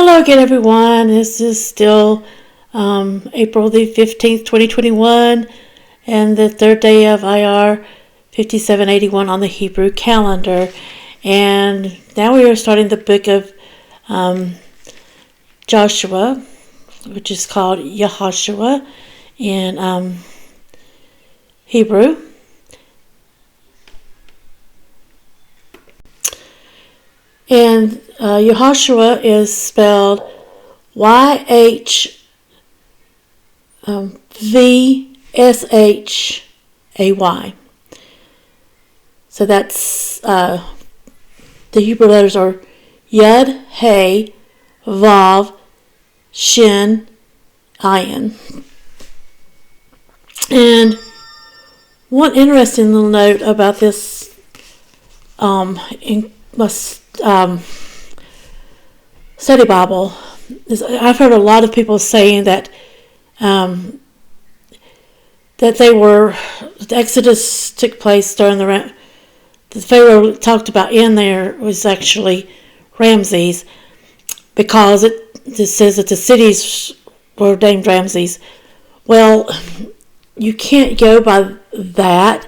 Hello again, everyone. This is still April the 15th, 2021, and the third day of IR 5781 on the Hebrew calendar. And now we are starting the book of Joshua, which is called Yehoshua in Hebrew. And Yehoshua is spelled YHVSHAY. So that's the Hebrew letters are Yud, Hey, Vav, Shin, Ayin. And one interesting little note about this study Bible is I've heard a lot of people saying that the Exodus took place during the Pharaoh talked about in there was actually Ramses, because it says that the cities were named Ramses. Well, you can't go by that,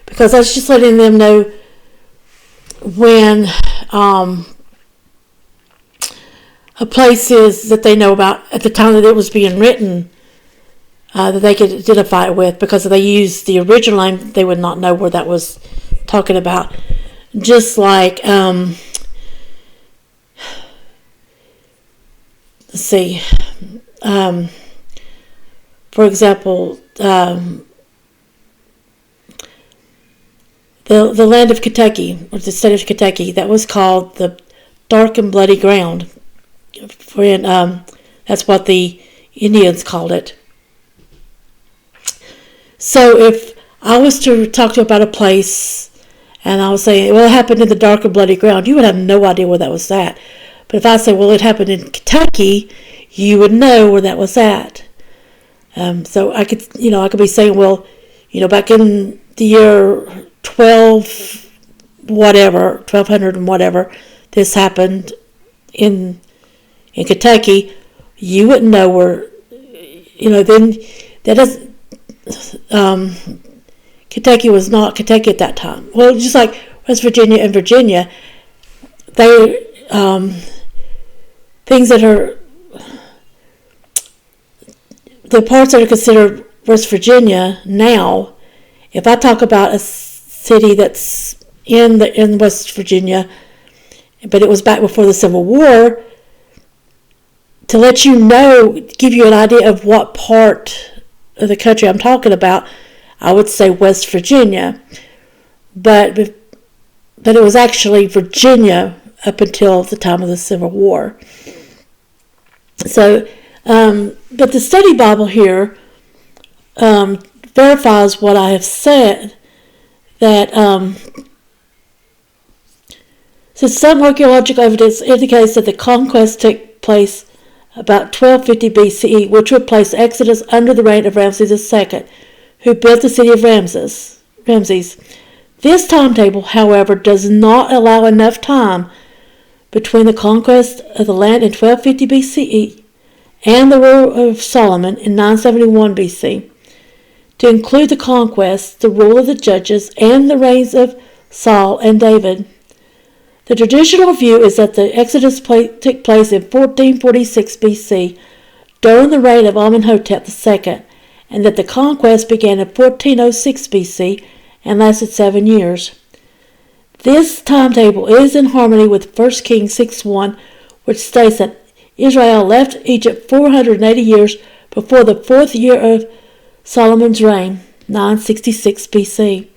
because that's just letting them know when a place is that they know about at the time that it was being written, that they could identify it with, because if they used the original name, they would not know where that was talking about. Just like, let's see, for example, the land of Kentucky, or the state of Kentucky, that was called the Dark and Bloody Ground. That's what the Indians called it. So if I was to talk to you about a place, and I was saying, well, it happened in the Dark and Bloody Ground, you would have no idea where that was at. But if I say, well, it happened in Kentucky, you would know where that was at. So I could be saying, well, back in the year 1200 and whatever, this happened in Kentucky. You wouldn't know where, then that doesn't, Kentucky was not Kentucky at that time. Well, just like West Virginia and Virginia, they, things that are, the parts that are considered West Virginia now, if I talk about a city that's in West Virginia, but it was back before the Civil War, to let you know, give you an idea of what part of the country I'm talking about, I would say West Virginia. But it was actually Virginia up until the time of the Civil War. So, but the study Bible here verifies what I have said, that since some archaeological evidence indicates that the conquest took place about 1250 BCE, which would place Exodus under the reign of Ramses II, who built the city of Ramses. This timetable, however, does not allow enough time between the conquest of the land in 1250 BCE and the rule of Solomon in 971 BC to include the conquest, the rule of the judges, and the reigns of Saul and David. The traditional view is that the Exodus took place in 1446 BC during the reign of Amenhotep II, and that the conquest began in 1406 BC and lasted 7 years. This timetable is in harmony with 1 Kings 6:1, which states that Israel left Egypt 480 years before the 4th year of Solomon's reign, 966 BC,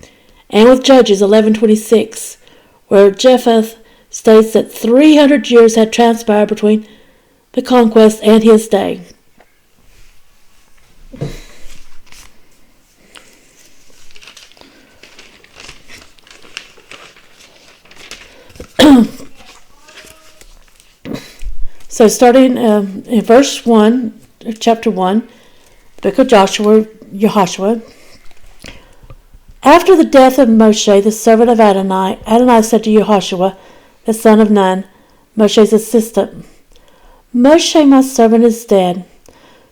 and with Judges 11:26, where Jephthah states that 300 years had transpired between the conquest and his day. So starting in verse 1 of chapter 1, the book of Yehoshua. After the death of Moshe, the servant of Adonai said to Yehoshua, the son of Nun, Moshe's assistant, Moshe, my servant, is dead.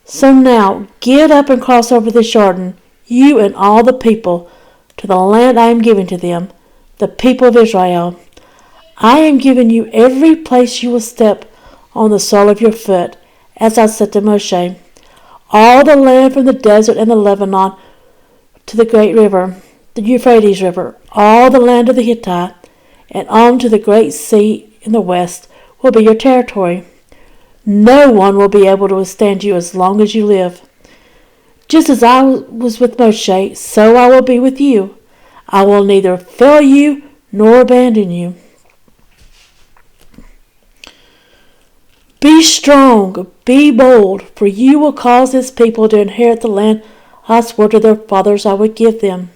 So now get up and cross over this Jordan, you and all the people, to the land I am giving to them, the people of Israel. I am giving you every place you will step on the sole of your foot, as I said to Moshe. All the land from the desert and the Lebanon to the great river, the Euphrates River, all the land of the Hittite, and on to the great sea in the west will be your territory. No one will be able to withstand you as long as you live. Just as I was with Moshe, so I will be with you. I will neither fail you nor abandon you. Be strong, be bold, for you will cause this people to inherit the land I swore to their fathers I would give them.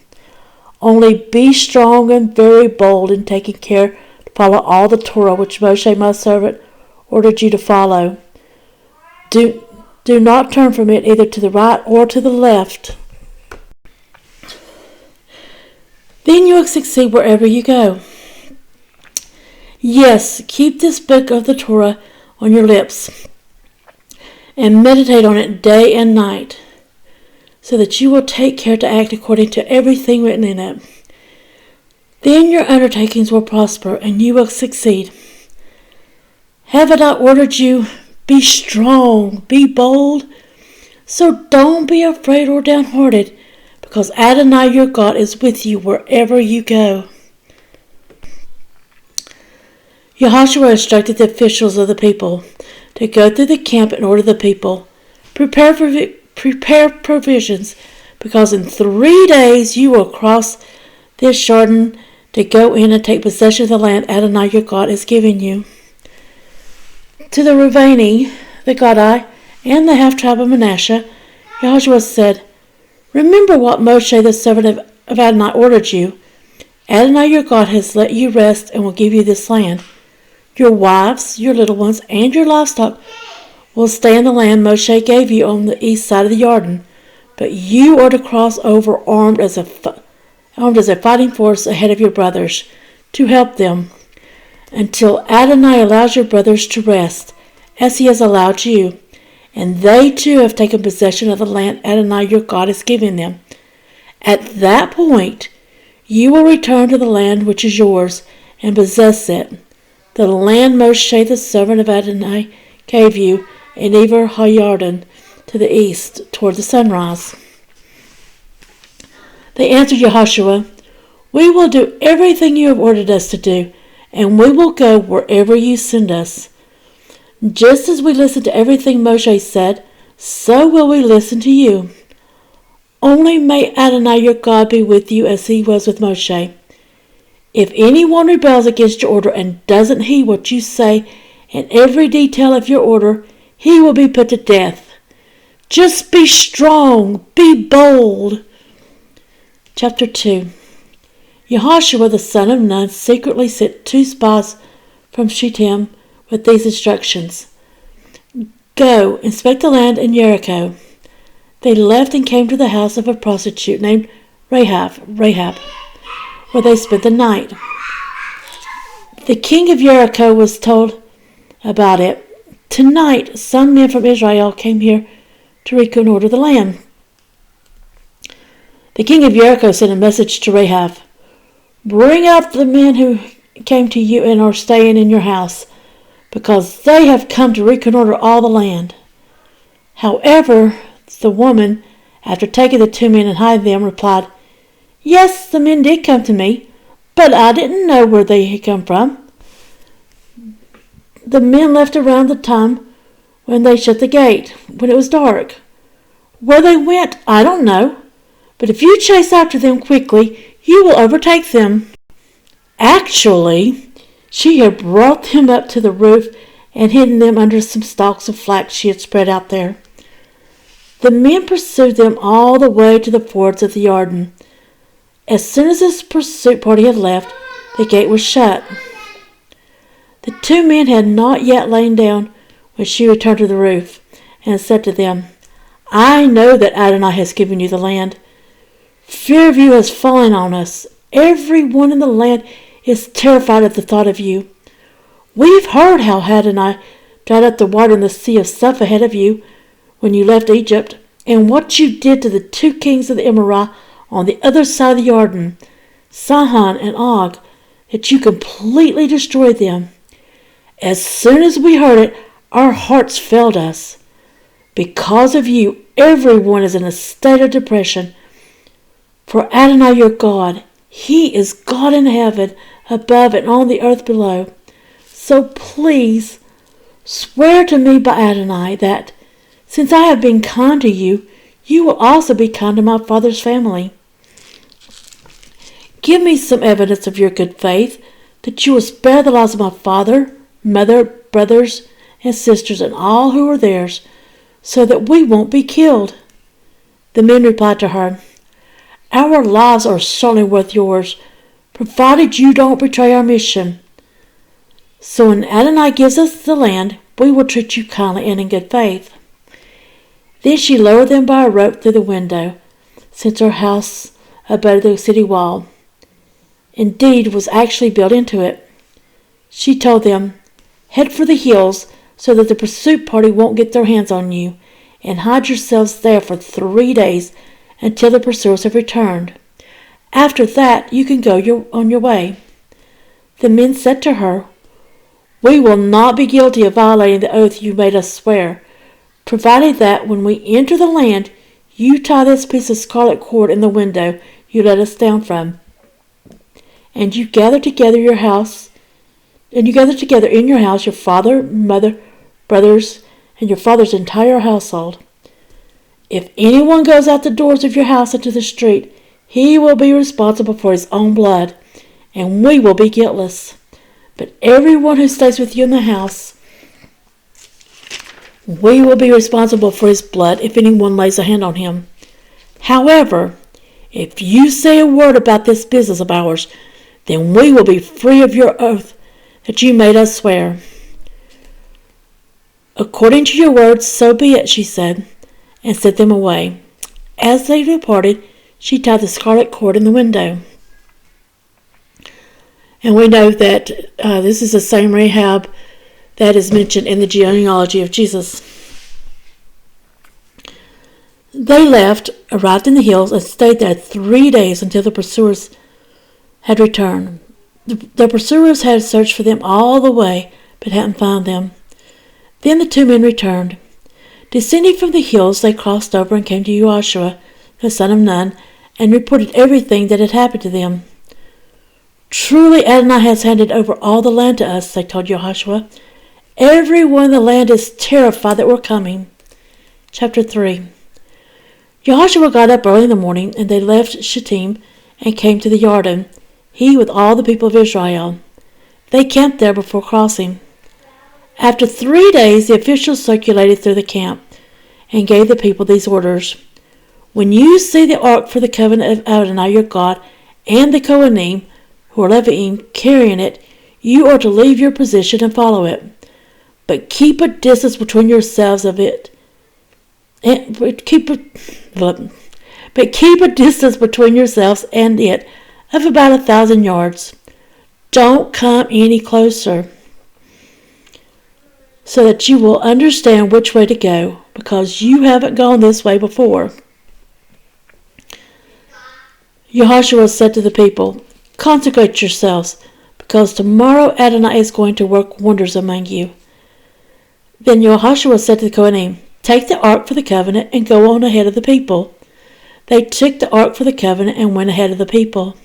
Only be strong and very bold in taking care to follow all the Torah which Moshe my servant ordered you to follow. Do not turn from it either to the right or to the left. Then you will succeed wherever you go. Yes, keep this book of the Torah on your lips and meditate on it day and night, so that you will take care to act according to everything written in it. Then your undertakings will prosper and you will succeed. Have I not ordered you? Be strong, be bold. So don't be afraid or downhearted, because Adonai your God is with you wherever you go. Yahushua instructed the officials of the people to go through the camp and order the people, prepare provisions, because in 3 days you will cross this Jordan to go in and take possession of the land Adonai your God is giving you. To the Reubeni, the Gadai, and the half-tribe of Manasseh, Yahushua said, Remember what Moshe the servant of Adonai ordered you. Adonai your God has let you rest and will give you this land. Your wives, your little ones, and your livestock will stay in the land Moshe gave you on the east side of the Jordan, but you are to cross over armed as a fighting force ahead of your brothers, to help them, until Adonai allows your brothers to rest, as he has allowed you, and they too have taken possession of the land Adonai your God is giving them. At that point, you will return to the land which is yours, and possess it, the land Moshe the servant of Adonai gave you in Ever HaYarden, to the east, toward the sunrise. They answered Yahushua, We will do everything you have ordered us to do, and we will go wherever you send us. Just as we listened to everything Moshe said, so will we listen to you. Only may Adonai your God be with you as he was with Moshe. If anyone rebels against your order and doesn't heed what you say and every detail of your order, he will be put to death. Just be strong, be bold. Chapter 2. Yahushua the son of Nun secretly sent 2 spies from Shittim with these instructions. Go, inspect the land in Jericho. They left and came to the house of a prostitute named Rahab, where they spent the night. The king of Jericho was told about it. Tonight, some men from Israel came here to reconnoiter the land. The king of Jericho sent a message to Rahab. Bring out the men who came to you and are staying in your house, because they have come to reconnoiter all the land. However, the woman, after taking the 2 men and hiding them, replied, Yes, the men did come to me, but I didn't know where they had come from. The men left around the time when they shut the gate, when it was dark. Where they went, I don't know, but if you chase after them quickly, you will overtake them. Actually, she had brought them up to the roof and hidden them under some stalks of flax she had spread out there. The men pursued them all the way to the fords of the Jordan. As soon as this pursuit party had left, the gate was shut. The 2 men had not yet lain down when she returned to the roof, and said to them, I know that Adonai has given you the land. Fear of you has fallen on us. Everyone in the land is terrified at the thought of you. We've heard how Adonai dried up the water in the sea of Suph ahead of you when you left Egypt, and what you did to the 2 kings of the Emorah on the other side of the Jordan, Sihon and Og, that you completely destroyed them. As soon as we heard it, our hearts failed us. Because of you, everyone is in a state of depression. For Adonai your God, He is God in heaven above and on the earth below. So please, swear to me by Adonai that, since I have been kind to you, you will also be kind to my father's family. Give me some evidence of your good faith, that you will spare the lives of my father, mother, brothers, and sisters, and all who are theirs, so that we won't be killed. The men replied to her, Our lives are certainly worth yours, provided you don't betray our mission. So when Adonai gives us the land, we will treat you kindly and in good faith. Then she lowered them by a rope through the window, since her house abutted the city wall. Indeed, was actually built into it. She told them, Head for the hills so that the pursuit party won't get their hands on you, and hide yourselves there for 3 days until the pursuers have returned. After that, you can go on your way. The men said to her, We will not be guilty of violating the oath you made us swear, provided that when we enter the land, you tie this piece of scarlet cord in the window you let us down from. And you gather together in your house your father, mother, brothers, and your father's entire household. If anyone goes out the doors of your house into the street, he will be responsible for his own blood, and we will be guiltless. But everyone who stays with you in the house, we will be responsible for his blood if anyone lays a hand on him. However, if you say a word about this business of ours, then we will be free of your oath that you made us swear. According to your words, so be it, she said, and sent them away. As they departed, she tied the scarlet cord in the window. And we know that this is the same Rahab that is mentioned in the genealogy of Jesus. They left, arrived in the hills, and stayed there 3 days until the pursuers had returned. The pursuers had searched for them all the way, but hadn't found them. Then the 2 men returned. Descending from the hills, they crossed over and came to Joshua, the son of Nun, and reported everything that had happened to them. Truly Adonai has handed over all the land to us, they told Joshua. Everyone in the land is terrified that we're coming. Chapter 3. Joshua got up early in the morning, and they left Shittim and came to the Jordan, he with all the people of Israel. They camped there before crossing. After 3 days, the officials circulated through the camp and gave the people these orders. When you see the ark for the covenant of Adonai your God and the Kohanim, who are Leviim, carrying it, you are to leave your position and follow it. But keep a distance between yourselves of it. Keep a distance between yourselves and it of about 1,000 yards. Don't come any closer, so that you will understand which way to go, because you haven't gone this way before. Joshua said to the people, Consecrate yourselves, because tomorrow Adonai is going to work wonders among you. Then Joshua said to the Kohanim, Take the ark for the covenant and go on ahead of the people. They took the ark for the covenant and went ahead of the people.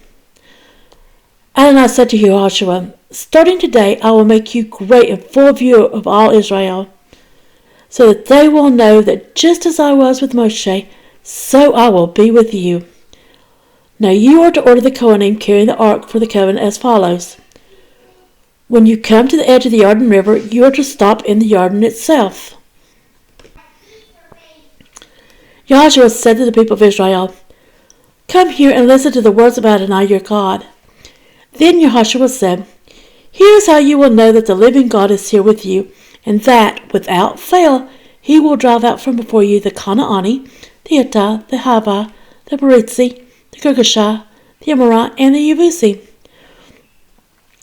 Adonai said to Joshua, Starting today I will make you great in full view of all Israel, so that they will know that just as I was with Moshe, so I will be with you. Now you are to order the Kohanim carrying the ark for the covenant as follows. When you come to the edge of the Jordan River, you are to stop in the Jordan itself. Joshua said to the people of Israel, Come here and listen to the words of Adonai your God. Then Joshua said, Here is how you will know that the living God is here with you, and that, without fail, he will drive out from before you the Canaani, the Hittite, the Hivite, the Perizzi, the Girgashite, the Amorite, and the Yebusi.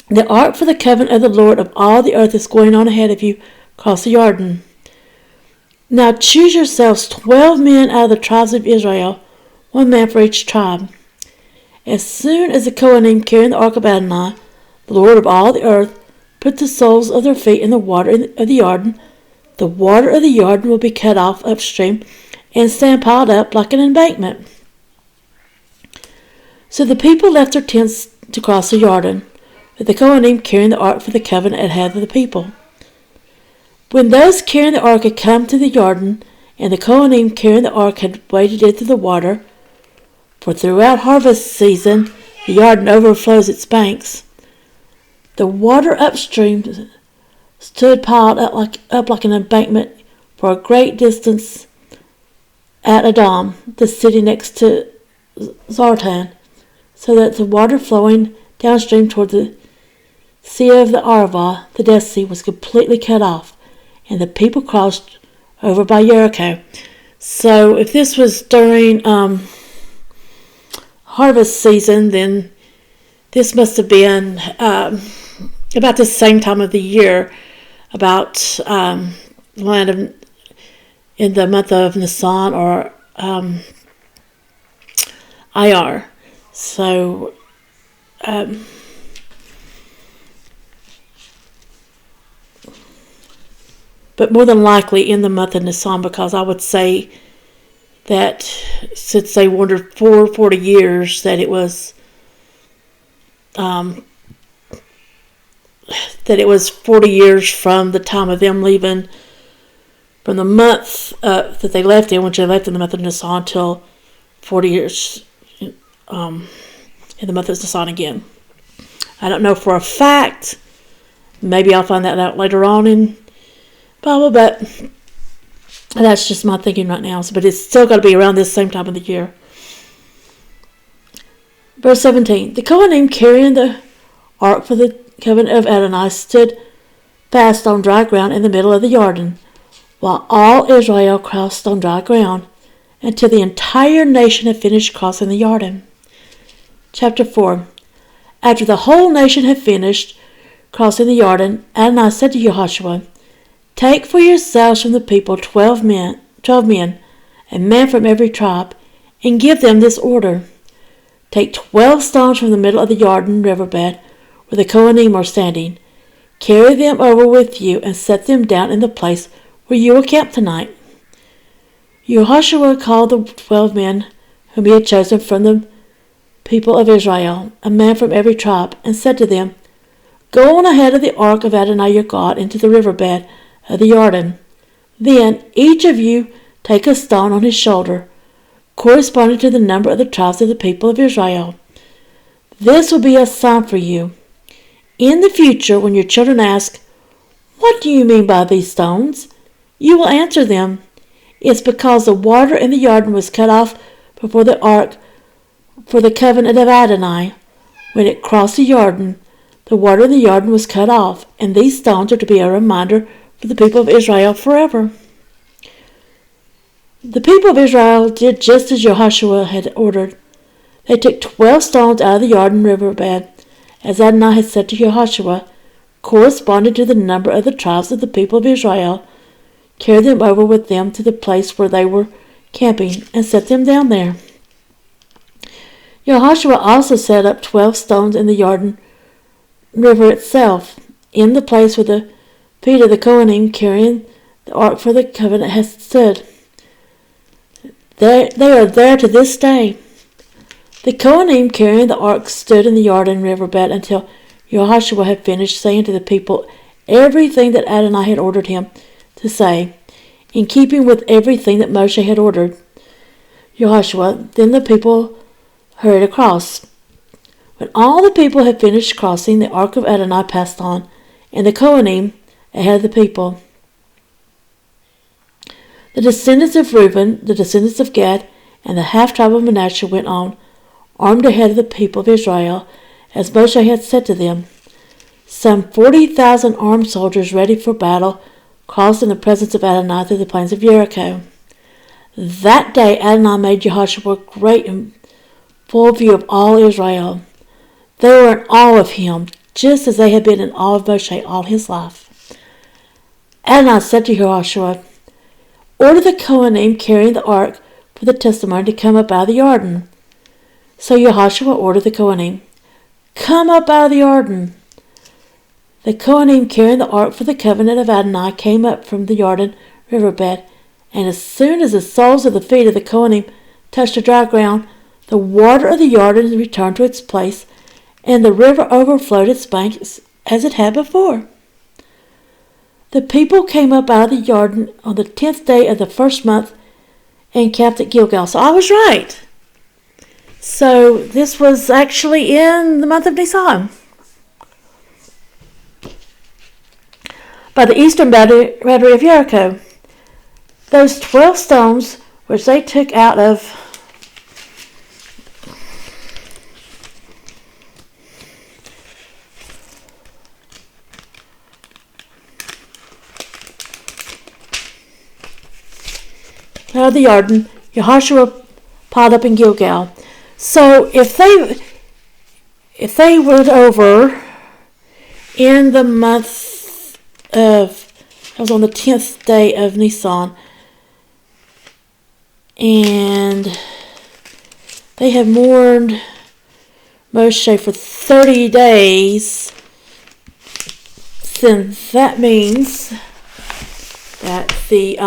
The ark for the covenant of the Lord of all the earth is going on ahead of you cross the Jordan. Now choose yourselves 12 men out of the tribes of Israel, 1 man for each tribe. As soon as the Kohanim carrying the ark of Adonai, the Lord of all the earth, put the soles of their feet in the water of the Jordan, the water of the Jordan will be cut off upstream and stand piled up like an embankment. So the people left their tents to cross the Jordan, with the Kohanim carrying the ark for the covenant at head of the people. When those carrying the ark had come to the Jordan, and the Kohanim carrying the ark had waded into the water, for throughout harvest season the Jordan overflows its banks, the water upstream stood piled up like an embankment for a great distance at Adam, the city next to Zartan, so that the water flowing downstream toward the Sea of the Arava, the Dead Sea, was completely cut off, and the people crossed over by Jericho. So if this was during harvest season, then this must have been about the same time of the year, about in the month of Nisan or Iyar. So but more than likely in the month of Nisan, because I would say that since they wandered for 40 years, that it was 40 years from the time of them leaving, from the month that they left in, which they left in the month of Nisan, till 40 years in the month of Nisan again. I don't know for a fact. Maybe I'll find that out later on in Bible, but that's just my thinking right now. But it's still got to be around this same time of the year. Verse 17. The Kohanim carrying the ark for the covenant of Adonai stood fast on dry ground in the middle of the Jordan, while all Israel crossed on dry ground, until the entire nation had finished crossing the Jordan. Chapter 4. After the whole nation had finished crossing the Jordan, Adonai said to Yehoshua, "Take for yourselves from the people 12 men, a man from every tribe, and give them this order. Take 12 stones from the middle of the Jordan riverbed where the Kohanim are standing. Carry them over with you and set them down in the place where you will camp tonight." Yehoshua called the 12 men whom he had chosen from the people of Israel, a man from every tribe, and said to them, "Go on ahead of the ark of Adonai your God into the riverbed of the Jordan. Then each of you take a stone on his shoulder, corresponding to the number of the tribes of the people of Israel. This will be a sign for you. In the future, when your children ask, 'What do you mean by these stones?' you will answer them, 'It's because the water in the Jordan was cut off before the ark for the covenant of Adonai. When it crossed the Jordan, the water in the Jordan was cut off, and these stones are to be a reminder for the people of Israel forever." The people of Israel did just as Yehoshua had ordered. They took 12 stones out of the Jordan riverbed, as Adonai had said to Yehoshua, corresponding to the number of the tribes of the people of Israel, carried them over with them to the place where they were camping, and set them down there. Yehoshua also set up 12 stones in the Jordan River itself, in the place where the feet of the Kohanim carrying the ark for the covenant had stood. They are there to this day. The Kohanim carrying the ark stood in the Jordan riverbed until Yehoshua had finished saying to the people everything that Adonai had ordered him to say, in keeping with everything that Moshe had ordered Yehoshua. Then the people hurried across. When all the people had finished crossing, the ark of Adonai passed on, and the Kohanim ahead of the people. The descendants of Reuben, the descendants of Gad, and the half-tribe of Manasseh went on, armed ahead of the people of Israel, as Moshe had said to them. Some 40,000 armed soldiers ready for battle crossed in the presence of Adonai through the plains of Jericho. That day Adonai made Yehoshua great and full view of all Israel. They were in awe of him, just as they had been in awe of Moshe all his life. Adonai said to Joshua, order the Kohanim carrying the ark for the testimony to come up out of the Jordan. So Joshua ordered the Kohanim, come up out of the Jordan. The Kohanim carrying the ark for the covenant of Adonai came up from the Jordan riverbed, and as soon as the soles of the feet of the Kohanim touched the dry ground, the water of the Jordan returned to its place, and the river overflowed its banks as it had before. The people came up out of the Jordan on the 10th day of the first month and camped at Gilgal. So I was right. So this was actually in the month of Nisan. By the eastern boundary of Jericho, those 12 stones which they took out of the Jordan, Joshua piled up in Gilgal. So if they went over in the month of, it was on the 10th day of Nisan, and they have mourned Moshe for 30 days, then that means that the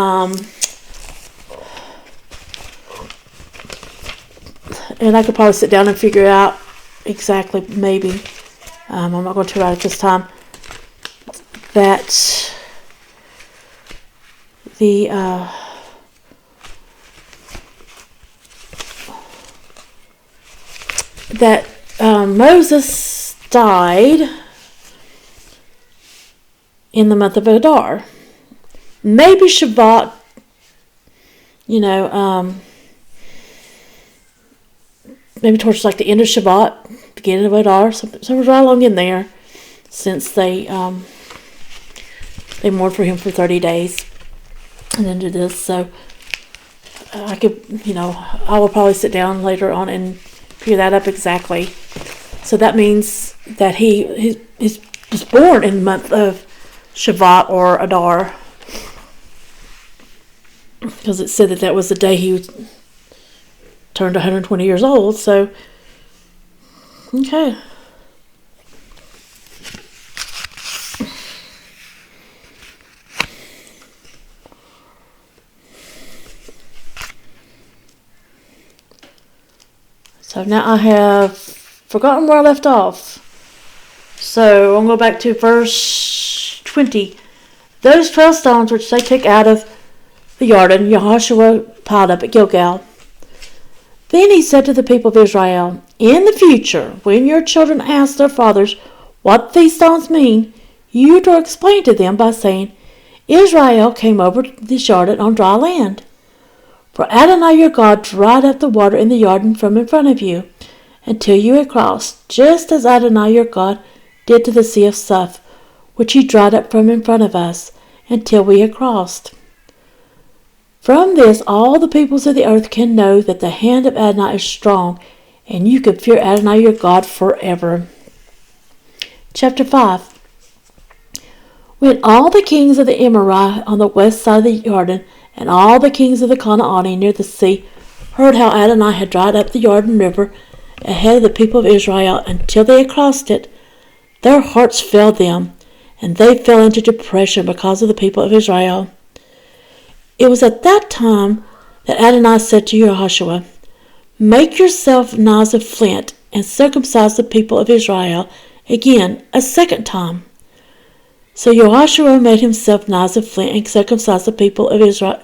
and I could probably sit down and figure it out exactly, maybe. I'm not going to write it this time. That the Moses died in the month of Adar. Maybe Shabbat, maybe towards like the end of Shabbat, beginning of Adar, somewhere right along in there, since they mourned for him for 30 days and then did this. So I could, I will probably sit down later on and figure that up exactly. So that means that he was born in the month of Shabbat or Adar, because it said that was the day he turned 120 years old. So, okay. So now I have forgotten where I left off. So I'm going to go back to verse 20. Those 12 stones which they took out of the Jordan, Joshua piled up at Gilgal. Then he said to the people of Israel, in the future, when your children ask their fathers what these stones mean, you are to explain to them by saying, Israel came over the Jordan on dry land. For Adonai your God dried up the water in the Jordan from in front of you, until you had crossed, just as Adonai your God did to the sea of Suph, which he dried up from in front of us, until we had crossed. From this all the peoples of the earth can know that the hand of Adonai is strong, and you can fear Adonai your God forever. Chapter 5. When all the kings of the Amorite on the west side of the Jordan, and all the kings of the Canaanite near the sea, heard how Adonai had dried up the Jordan River ahead of the people of Israel until they had crossed it, their hearts failed them, and they fell into depression because of the people of Israel. It was at that time that Adonai said to Joshua, make yourself knives of flint and circumcise the people of Israel again a second time. So Joshua made himself knives of flint and circumcised the people of Israel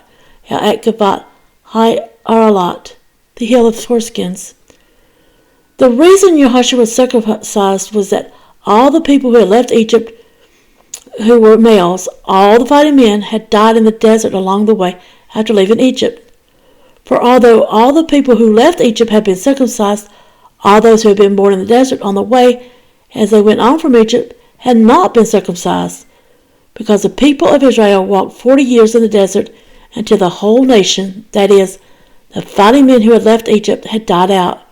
at Gavat Aralat, the hill of foreskins. The reason Joshua was circumcised was that all the people who had left Egypt, who were males, all the fighting men, had died in the desert along the way after leaving Egypt. For although all the people who left Egypt had been circumcised, all those who had been born in the desert on the way as they went on from Egypt had not been circumcised, because the people of Israel walked 40 years in the desert until the whole nation, that is, the fighting men who had left Egypt, had died out,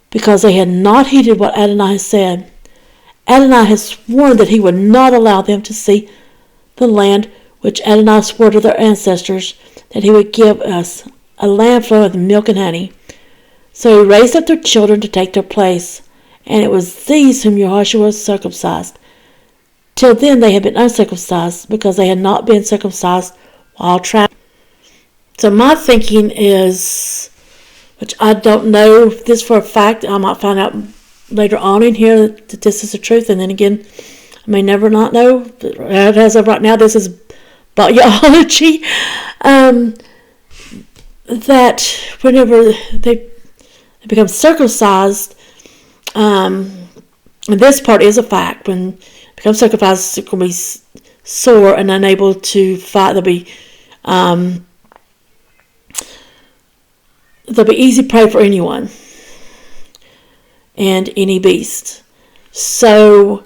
because they had not heeded what Adonai had said. Adonai had sworn that he would not allow them to see the land which Adonai swore to their ancestors that he would give us, a land flowing with milk and honey. So he raised up their children to take their place, and it was these whom Yahushua circumcised. Till then they had been uncircumcised, because they had not been circumcised while traveling. So my thinking is, which I don't know this for a fact, I might find out later on in here that this is the truth, and then again, I may never not know. As of right now, this is biology. That whenever they become circumcised, and this part is a fact, when they become circumcised, it's going to be sore and unable to fight. They'll be easy prey for anyone and any beast. So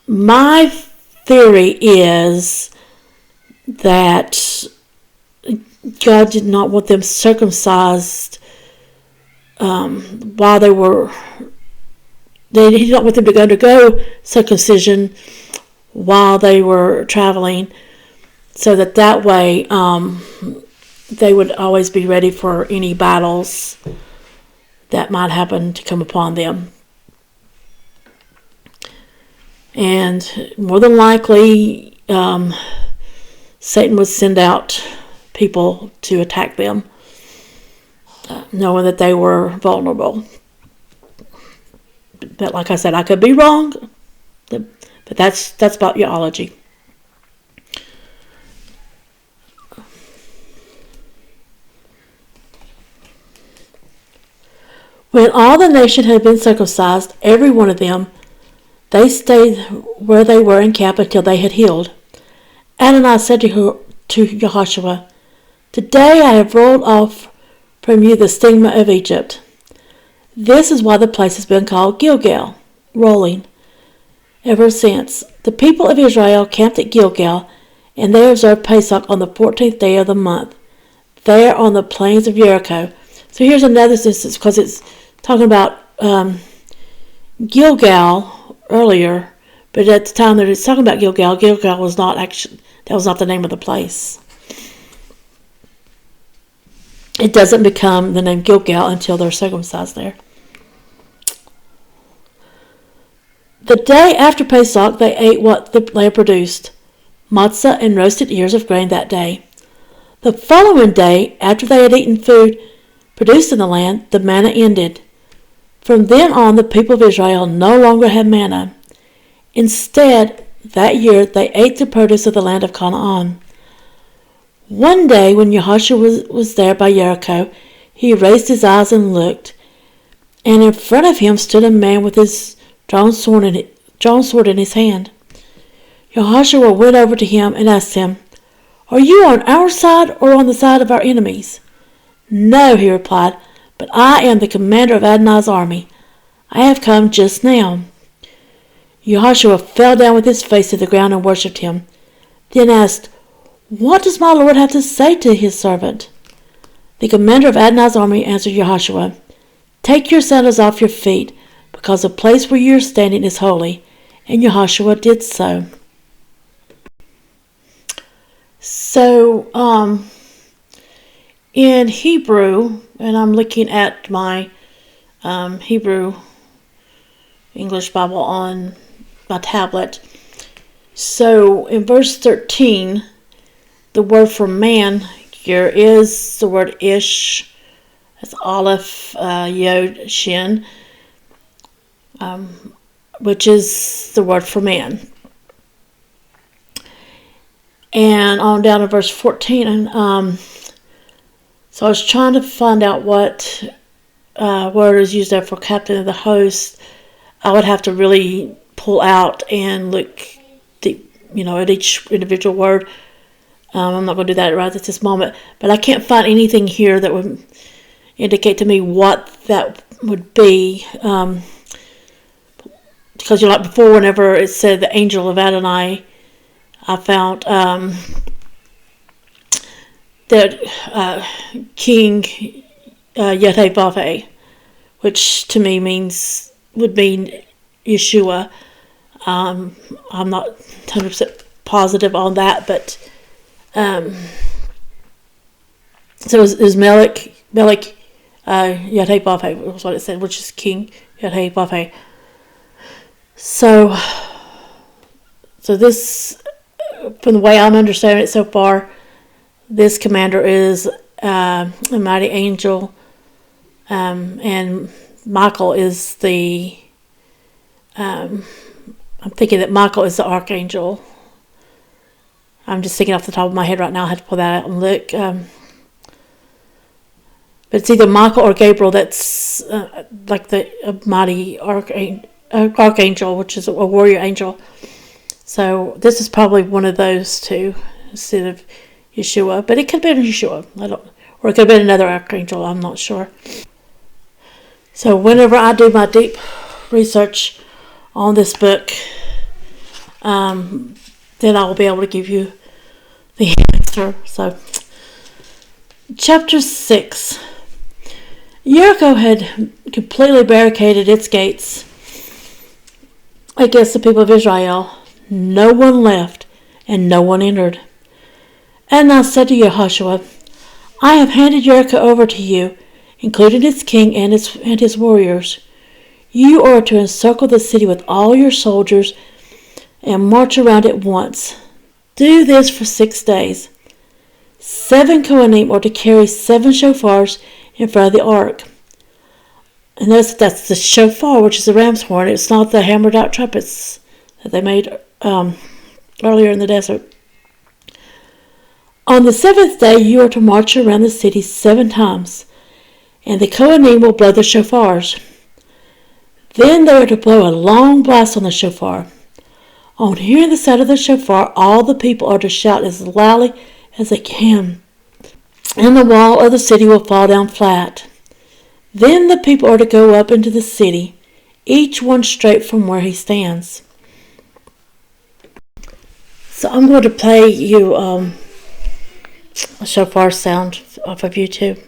my theory is that God did not want them circumcised while they were. He did not want them to undergo circumcision while they were traveling, so that way they would always be ready for any battles that might happen to come upon them. And more than likely, Satan would send out people to attack them, knowing that they were vulnerable. But like I said, I could be wrong, but that's about theology. When all the nation had been circumcised, every one of them, they stayed where they were in camp until they had healed. Adonai said to Yahushua, "Today I have rolled off from you the stigma of Egypt." This is why the place has been called Gilgal, rolling, ever since. The people of Israel camped at Gilgal, and they observed Pesach on the 14th day of the month, there on the plains of Jericho. So here's another instance, because it's talking about Gilgal earlier, but at the time that it's talking about Gilgal, Gilgal was not actually, that was not the name of the place. It doesn't become the name Gilgal until they're circumcised there. The day after Pesach, they ate what the land produced, matzah and roasted ears of grain that day. The following day, after they had eaten food produced in the land, the manna ended. From then on, the people of Israel no longer had manna. Instead, that year, they ate the produce of the land of Canaan. One day, when Yahushua was there by Jericho, he raised his eyes and looked, and in front of him stood a man with his drawn sword in his hand. Yahushua went over to him and asked him, "Are you on our side or on the side of our enemies?" "No," he replied, "but I am the commander of Adonai's army. I have come just now." Yahushua fell down with his face to the ground and worshipped him, then asked, "What does my Lord have to say to his servant?" The commander of Adonai's army answered Yahushua, "Take your sandals off your feet, because the place where you are standing is holy." And Yahushua did so. So, in Hebrew, and I'm looking at my Hebrew English Bible on my tablet. So, in verse 13, the word for man here is the word ish. That's Aleph, Yod, Shin, which is the word for man. And on down to verse 14, so I was trying to find out what word is used there for captain of the host. I would have to really pull out and look at each individual word. I'm not going to do that right at this moment, but I can't find anything here that would indicate to me what that would be. Because like before, whenever it said the angel of Adonai, I found that King Yehevaveh, which to me would mean Yeshua. I'm not 100% positive on that, but So it was Melech Yad-Heh-Vav-Heh was what it said, which is King Yad-Heh-Vav-Heh. So this, from the way I'm understanding it so far, this commander is a mighty angel, and Michael is the. I'm thinking that Michael is the archangel. I'm just thinking off the top of my head right now. I have to pull that out and look. But it's either Michael or Gabriel that's like the mighty archangel, which is a warrior angel. So this is probably one of those two instead of Yeshua. But it could have been Yeshua. Or it could have been another archangel. I'm not sure. So whenever I do my deep research on this book, then I will be able to give you the answer. So, chapter 6. Jericho had completely barricaded its gates against the people of Israel. No one left, and no one entered. And I said to Yehoshua, I have handed Jericho over to you, including its king and his warriors. You are to encircle the city with all your soldiers and march around it once. Do this for 6 days. 7 Kohanim are to carry 7 shofars in front of the ark. And notice that's the shofar, which is the ram's horn. It's not the hammered out trumpets that they made earlier in the desert. On the 7th day you are to march around the city 7 times, and the Kohanim will blow the shofars. Then they are to blow a long blast on the shofar. On hearing the sound of the shofar, all the people are to shout as loudly as they can, and the wall of the city will fall down flat. Then the people are to go up into the city, each one straight from where he stands. So I'm going to play you a shofar sound off of YouTube.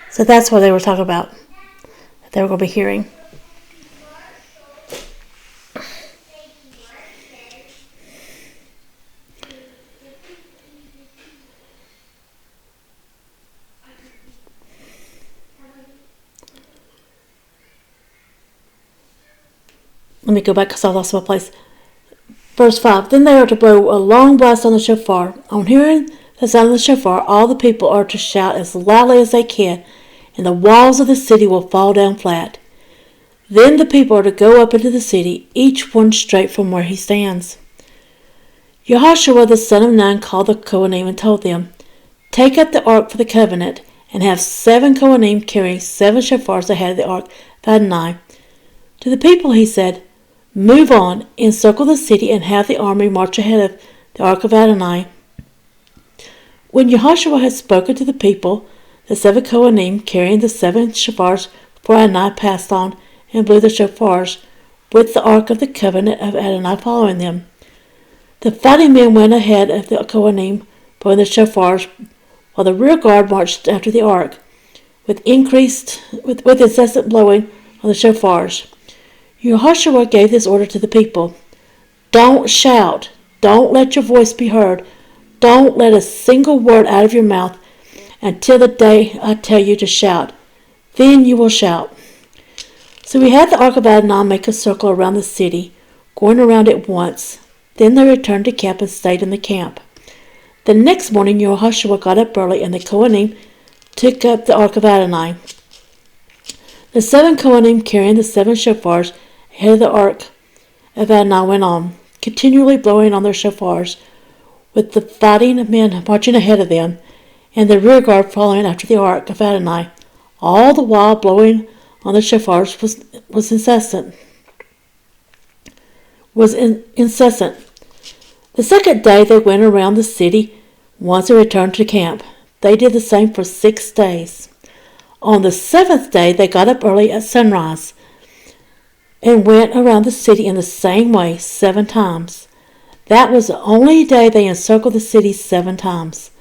So that's what they were talking about, that they were going to be hearing. Let me go back because I lost my place. Verse 5. Then they are to blow a long blast on the shofar. On hearing the sound of the shofar, all the people are to shout as loudly as they can, and the walls of the city will fall down flat. Then the people are to go up into the city, each one straight from where he stands. Yehoshua the son of Nun called the Kohanim and told them, Take up the ark for the covenant, and have 7 Kohanim carrying 7 shofars ahead of the ark of Adonai. To the people he said, Move on, encircle the city, and have the army march ahead of the ark of Adonai. When Yehoshua had spoken to the people, the 7 Kohanim carrying the 7 shofars for Adonai passed on and blew the shofars, with the ark of the covenant of Adonai following them. The fighting men went ahead of the Kohanim, blowing the shofars, while the rear guard marched after the ark, with incessant blowing on the shofars. Yehoshua gave this order to the people. Don't shout. Don't let your voice be heard. Don't let a single word out of your mouth until the day I tell you to shout. Then you will shout. So we had the ark of Adonai make a circle around the city, going around it once. Then they returned to camp and stayed in the camp. The next morning Yehoshua got up early, and the Kohanim took up the ark of Adonai. The 7 Kohanim carrying the 7 shofars ahead of the ark of Adonai went on, continually blowing on their shofars, with the fighting men marching ahead of them, and the rear guard following after the ark of Adonai. All the while blowing on the shofars was incessant. The second day they went around the city once and returned to camp. They did the same for 6 days. On the 7th day they got up early at sunrise and went around the city in the same way 7 times. That was the only day they encircled the city 7 times.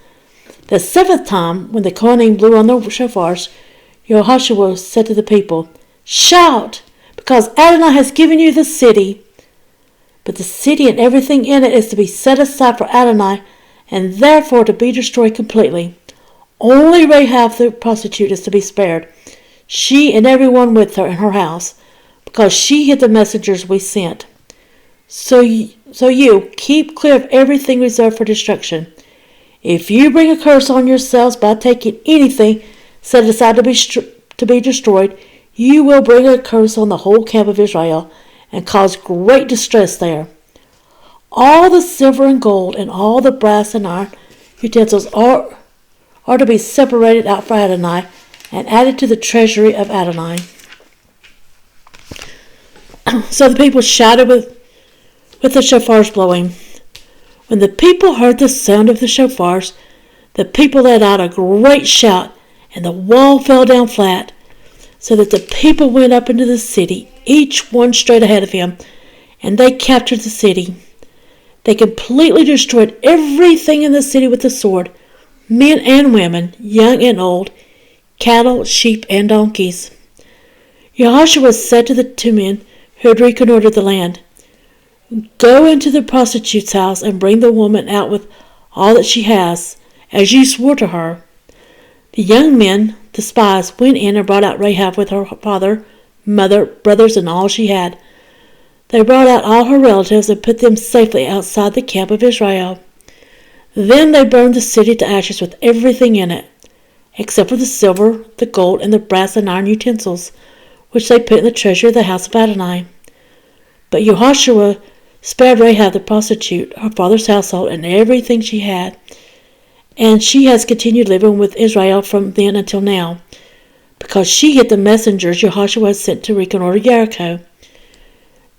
The 7th time, when the Kohanim blew on their shofars, Yehoshua said to the people, Shout, because Adonai has given you the city. But the city and everything in it is to be set aside for Adonai, and therefore to be destroyed completely. Only Rahab the prostitute is to be spared, she and everyone with her in her house, because she hid the messengers we sent. So you keep clear of everything reserved for destruction. If you bring a curse on yourselves by taking anything set aside to be destroyed, you will bring a curse on the whole camp of Israel, and cause great distress there. All the silver and gold and all the brass and iron utensils are to be separated out for Adonai and added to the treasury of Adonai. So the people shouted with the shofars blowing. When the people heard the sound of the shofars, the people let out a great shout, and the wall fell down flat, so that the people went up into the city, each one straight ahead of him, and they captured the city. They completely destroyed everything in the city with the sword, men and women, young and old, cattle, sheep, and donkeys. Jehoshua said to the 2 men who had reconnoitered the land, "Go into the prostitute's house and bring the woman out with all that she has, as you swore to her." The young men, the spies, went in and brought out Rahab with her father, mother, brothers, and all she had. They brought out all her relatives and put them safely outside the camp of Israel. Then they burned the city to ashes with everything in it, except for the silver, the gold, and the brass and iron utensils, which they put in the treasury of the house of Adonai. But Jehoshua spared Rahab the prostitute, her father's household, and everything she had, and she has continued living with Israel from then until now, because she hid the messengers Jehoshua had sent to reconnoiter Jericho.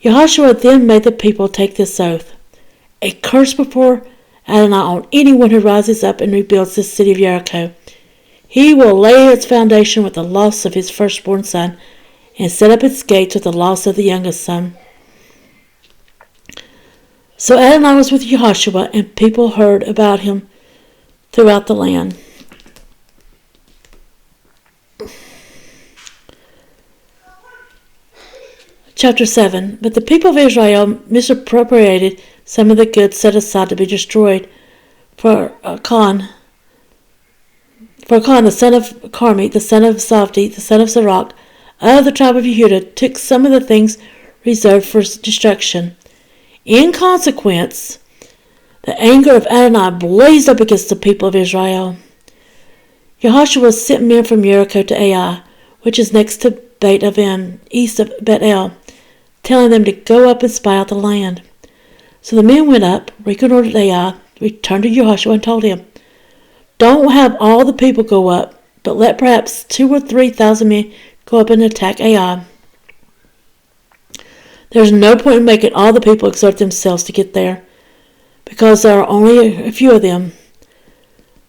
Jehoshua then made the people take this oath: "A curse before Adonai on anyone who rises up and rebuilds this city of Jericho. He will lay its foundation with the loss of his firstborn son, and set up its gates with the loss of the youngest son." So Adonai was with Jehoshua, and people heard about him throughout the land. Chapter 7. But the people of Israel misappropriated some of the goods set aside to be destroyed. For Achan, the son of Carmi, the son of Savdi, the son of Sirach, of the tribe of Yehudah, took some of the things reserved for destruction. In consequence, the anger of Adonai blazed up against the people of Israel. Jehoshua sent men from Jericho to Ai, which is next to Beit Aven, east of Bet-El, telling them to go up and spy out the land. So the men went up, reconnoitered Ai, returned to Jehoshua, and told him, "Don't have all the people go up, but let perhaps 2,000 or 3,000 men go up and attack Ai. There's no point in making all the people exert themselves to get there, because there are only a few of them."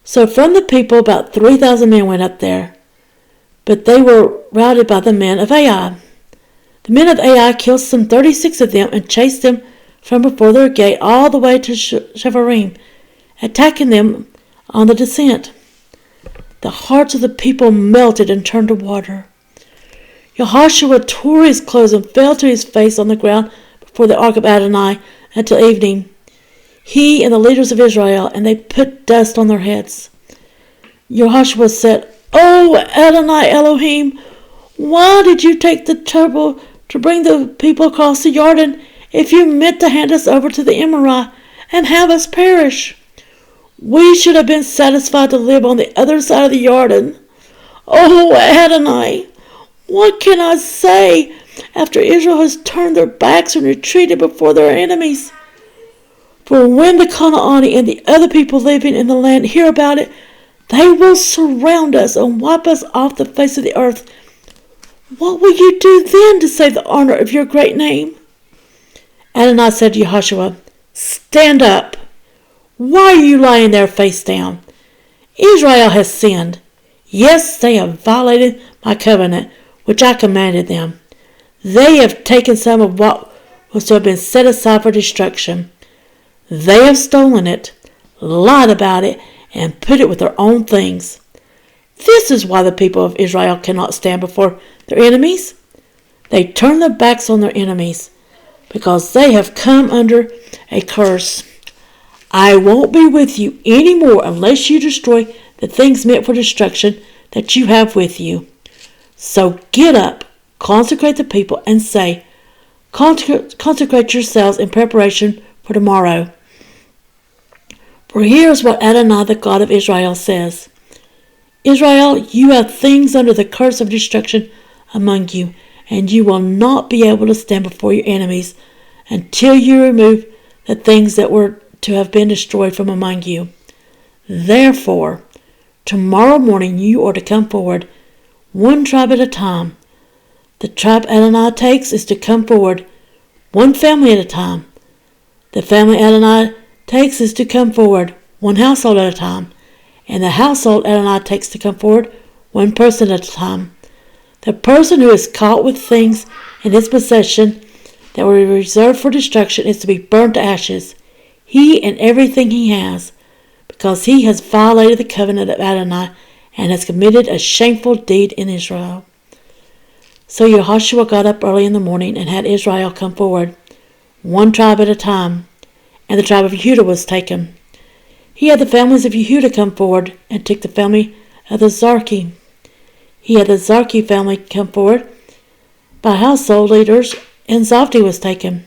So from the people about 3,000 men went up there, but they were routed by the men of Ai. The men of Ai killed some 36 of them and chased them from before their gate all the way to Shevarim, attacking them on the descent. The hearts of the people melted and turned to water. Jehoshua tore his clothes and fell to his face on the ground before the ark of Adonai until evening, he and the leaders of Israel, and they put dust on their heads. Jehoshua said, "O Adonai Elohim, why did you take the trouble to bring the people across the Jordan if you meant to hand us over to the Emorah and have us perish? We should have been satisfied to live on the other side of the Jordan. O Adonai, what can I say after Israel has turned their backs and retreated before their enemies? For when the Canaanite and the other people living in the land hear about it, they will surround us and wipe us off the face of the earth. What will you do then to save the honor of your great name?" Adonai said to Jehoshua, "Stand up. Why are you lying there face down? Israel has sinned. Yes, they have violated my covenant, which I commanded them. They have taken some of what was to have been set aside for destruction. They have stolen it, lied about it, and put it with their own things. This is why the people of Israel cannot stand before their enemies. They turn their backs on their enemies, because they have come under a curse. I won't be with you any more unless you destroy the things meant for destruction that you have with you. So get up, consecrate the people, and say, consecrate yourselves in preparation for tomorrow. For here is what Adonai, the God of Israel, says. Israel, you have things under the curse of destruction among you, and you will not be able to stand before your enemies until you remove the things that were to have been destroyed from among you. Therefore, tomorrow morning you are to come forward, one tribe at a time. The tribe Adonai takes is to come forward, one family at a time. The family Adonai takes is to come forward, one household at a time. And the household Adonai takes to come forward, one person at a time. The person who is caught with things in his possession that were reserved for destruction is to be burned to ashes, he and everything he has, because he has violated the covenant of Adonai and has committed a shameful deed in Israel. So Yehoshua got up early in the morning and had Israel come forward, one tribe at a time, and the tribe of Judah was taken. He had the families of Yehuda come forward and took the family of the Zarki. He had the Zarki family come forward by household leaders, and Zavdi was taken.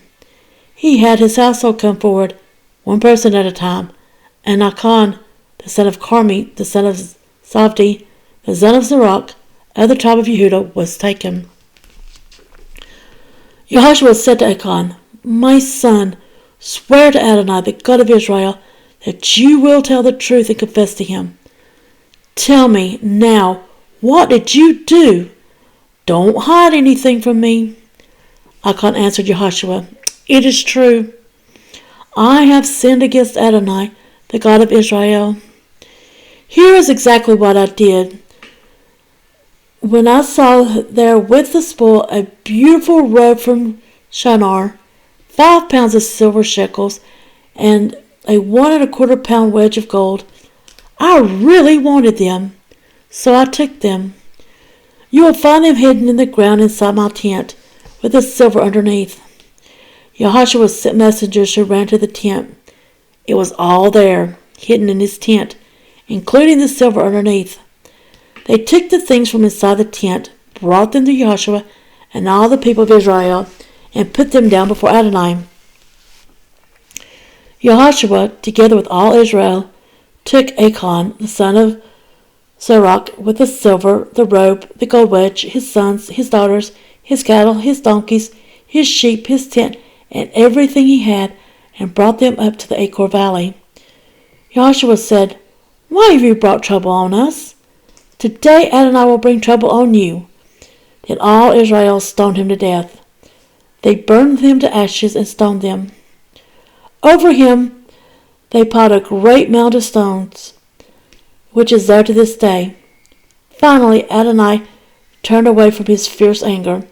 He had his household come forward, one person at a time, and Achan, the son of Carmi, the son of Zavdi, the son of Zerach, of the tribe of Yehuda, was taken. Yehoshua said to Achan, My son, swear to Adonai, the God of Israel, that you will tell the truth and confess to him. Tell me now, what did you do? Don't hide anything from me. Achan answered Yehoshua, It is true. I have sinned against Adonai, the God of Israel. Here is exactly what I did. When I saw there with the spoil a beautiful robe from Shinar, 5 pounds of silver shekels, and a 1¼ pound wedge of gold, I really wanted them, so I took them. You will find them hidden in the ground inside my tent, with the silver underneath. Yehoshua sent messengers who ran to the tent. It was all there, hidden in his tent, including the silver underneath. They took the things from inside the tent, brought them to Yehoshua and all the people of Israel, and put them down before Adonai. Yehoshua, together with all Israel, took Achan, the son of Zerach, with the silver, the robe, the gold wedge, his sons, his daughters, his cattle, his donkeys, his sheep, his tent, and everything he had, and brought them up to the Achor valley. Yehoshua said, Why have you brought trouble on us? Today Adonai will bring trouble on you. Then all Israel stoned him to death. They burned him to ashes and stoned them. Over him they piled a great mound of stones, which is there to this day. Finally Adonai turned away from his fierce anger,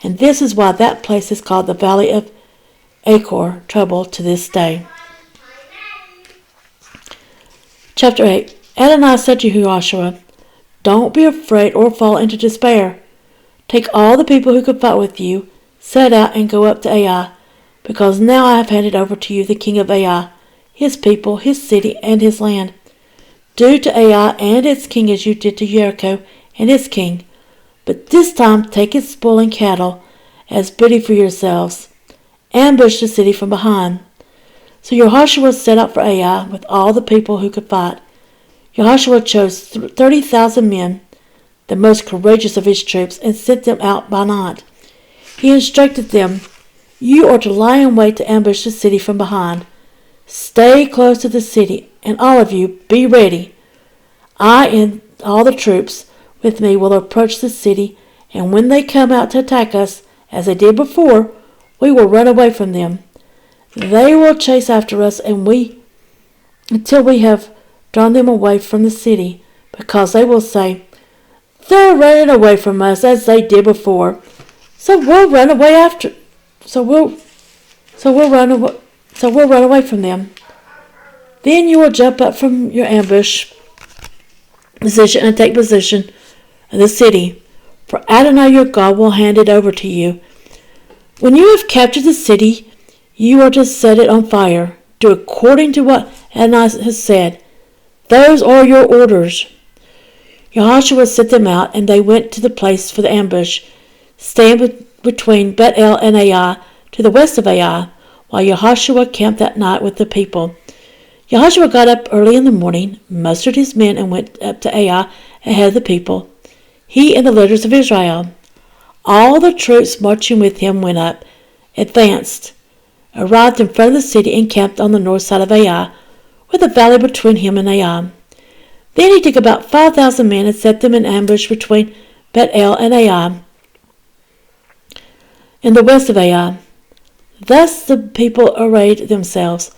and this is why that place is called the Valley of Achor, trouble to this day. Chapter 8. Adonai said to Yehoshua, Don't be afraid or fall into despair. Take all the people who could fight with you, set out and go up to Ai, because now I have handed over to you the king of Ai, his people, his city, and his land. Do to Ai and its king as you did to Jericho and its king, but this time take its spoil and cattle as booty for yourselves. Ambush the city from behind. So Yehoshua set out for Ai with all the people who could fight. Yehoshua chose 30,000 men, the most courageous of his troops, and sent them out by night. He instructed them, You are to lie in wait to ambush the city from behind. Stay close to the city, and all of you be ready. I and all the troops with me will approach the city, and when they come out to attack us, as they did before, we will run away from them. They will chase after us until we have drawn them away from the city, because they will say, They're running away from us as they did before. So we'll run away from them. Then you will jump up from your ambush position and take possession of the city. for Adonai your God will hand it over to you. When you have captured the city, you are to set it on fire. Do according to what Adonai has said. Those are your orders." Yahushua sent them out, and they went to the place for the ambush, staying between Bet-El and Ai, to the west of Ai, while Yahushua camped that night with the people. Yahushua got up early in the morning, mustered his men, and went up to Ai ahead of the people, he and the leaders of Israel. All the troops marching with him went up, advanced, arrived in front of the city, and camped on the north side of Ai, with a valley between him and Ai. Then he took about 5,000 men and set them in ambush between Bet-El and Ai, in the west of Ai. Thus the people arrayed themselves,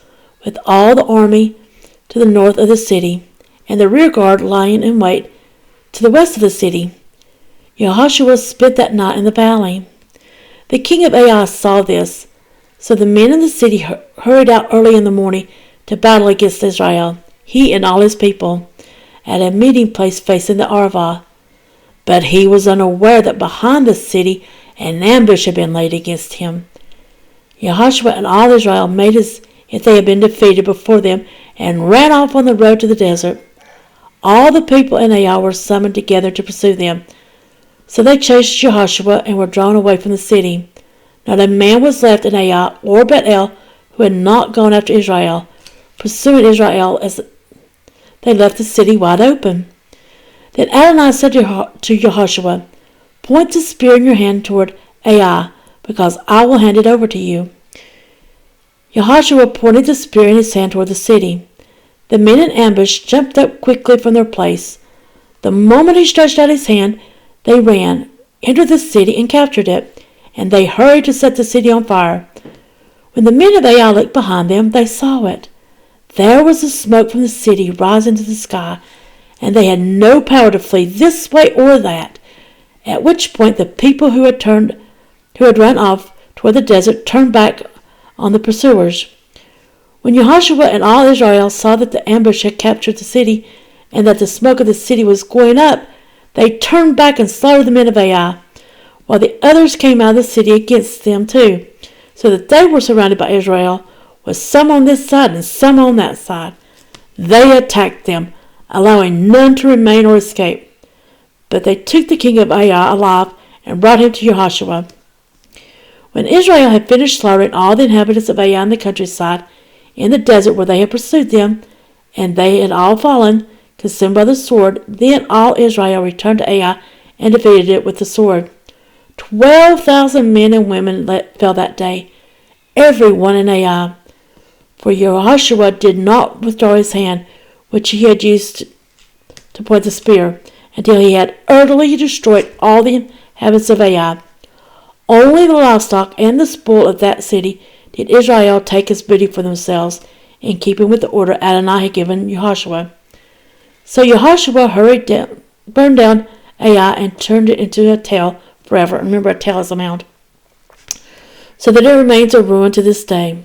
with all the army to the north of the city, and the rear guard lying in wait to the west of the city. Yahushua spent that night in the valley. The king of Ai saw this, so the men in the city hurried out early in the morning to battle against Israel, he and all his people, at a meeting place facing the Arava. But he was unaware that behind the city an ambush had been laid against him. Yahushua and all Israel made as if they had been defeated before them, and ran off on the road to the desert. All the people in Ai were summoned together to pursue them. So they chased Yahushua and were drawn away from the city. Not a man was left in Ai or Bet-El who had not gone after Israel, pursuing Israel as they left the city wide open. Then Adonai said to Yahushua, "Point the spear in your hand toward Ai, because I will hand it over to you." Yahushua pointed the spear in his hand toward the city. The men in ambush jumped up quickly from their place. The moment he stretched out his hand, they ran, entered the city, and captured it, and they hurried to set the city on fire. When the men of Ai looked behind them, they saw it. There was the smoke from the city rising to the sky, and they had no power to flee this way or that, at which point the people who had run off toward the desert turned back on the pursuers. When Yahushua and all Israel saw that the ambush had captured the city, and that the smoke of the city was going up, they turned back and slaughtered the men of Ai, while the others came out of the city against them too, so that they were surrounded by Israel, with some on this side and some on that side. They attacked them, allowing none to remain or escape. But they took the king of Ai alive and brought him to Yahushua. When Israel had finished slaughtering all the inhabitants of Ai in the countryside, in the desert where they had pursued them, and they had all fallen, consumed by the sword, then all Israel returned to Ai and defeated it with the sword. 12,000 men and women fell that day, every one in Ai. For Yahushua did not withdraw his hand, which he had used to point the spear, until he had utterly destroyed all the inhabitants of Ai. Only the livestock and the spoil of that city did Israel take as booty for themselves, in keeping with the order Adonai had given Yahushua. So Yahushua burned down Ai and turned it into a tell forever. Remember, a tell is a mound. So that it remains a ruin to this day.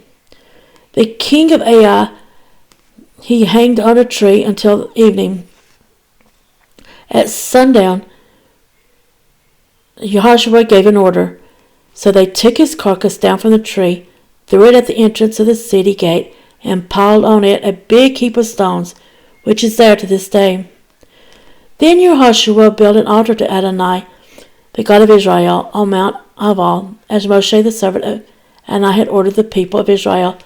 The king of Ai he hanged on a tree until evening. At sundown, Yahushua gave an order. So they took his carcass down from the tree, threw it at the entrance of the city gate, and piled on it a big heap of stones, which is there to this day. Then Yahushua built an altar to Adonai, the God of Israel, on Mount Aval, as Moshe the servant of Adonai had ordered the people of Israel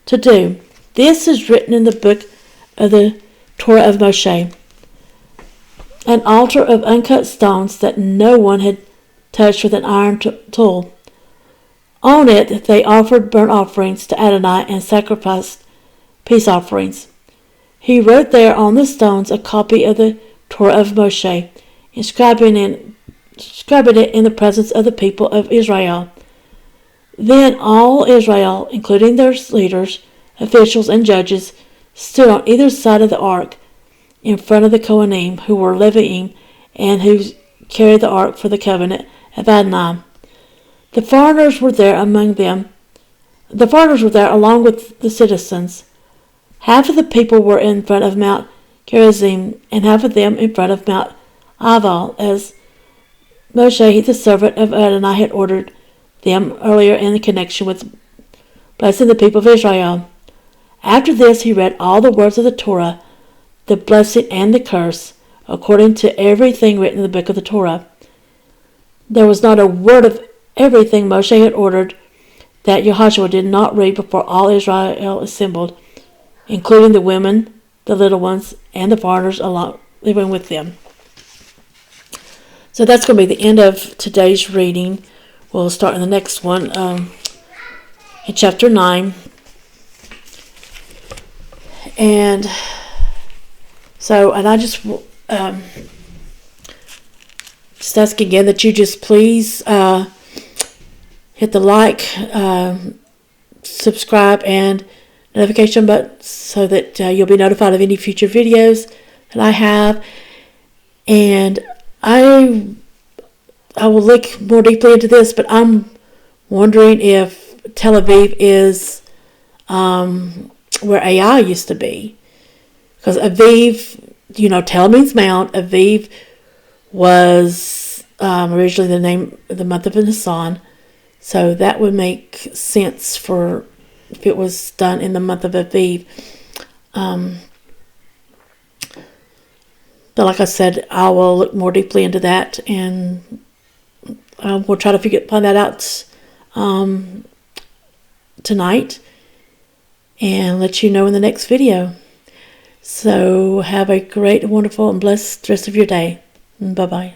to do. This is written in the book of the Torah of Moshe. An altar of uncut stones that no one had touched with an iron tool. On it they offered burnt offerings to Adonai and sacrificed peace offerings. He wrote there on the stones a copy of the Torah of Moshe, inscribing it in the presence of the people of Israel. Then all Israel, including their leaders, officials, and judges, stood on either side of the ark, in front of the Kohanim, who were Leviim, and who carried the ark for the covenant of Adonai. The foreigners were there along with the citizens. Half of the people were in front of Mount Gerizim, and half of them in front of Mount Aval, as Moshe, the servant of Adonai, had ordered them earlier in connection with blessing the people of Israel. After this, he read all the words of the Torah, the blessing and the curse, according to everything written in the book of the Torah. There was not a word of everything Moshe had ordered that Yehoshua did not read before all Israel assembled, including the women, the little ones, and the foreigners along living with them. So that's going to be the end of today's reading. We'll start in the next one, in chapter 9. And I just ask again that you just please hit the like, subscribe, and notification button so that you'll be notified of any future videos that I have. And I will look more deeply into this, but I'm wondering if Tel Aviv is where Ai used to be. Because Aviv, Tel means mount. Aviv was originally the name of the month of Nisan. So that would make sense for if it was done in the month of Aviv. But like I said, I will look more deeply into that, and we'll try to find that out tonight and let you know in the next video. So have a great, wonderful, and blessed rest of your day. Bye-bye.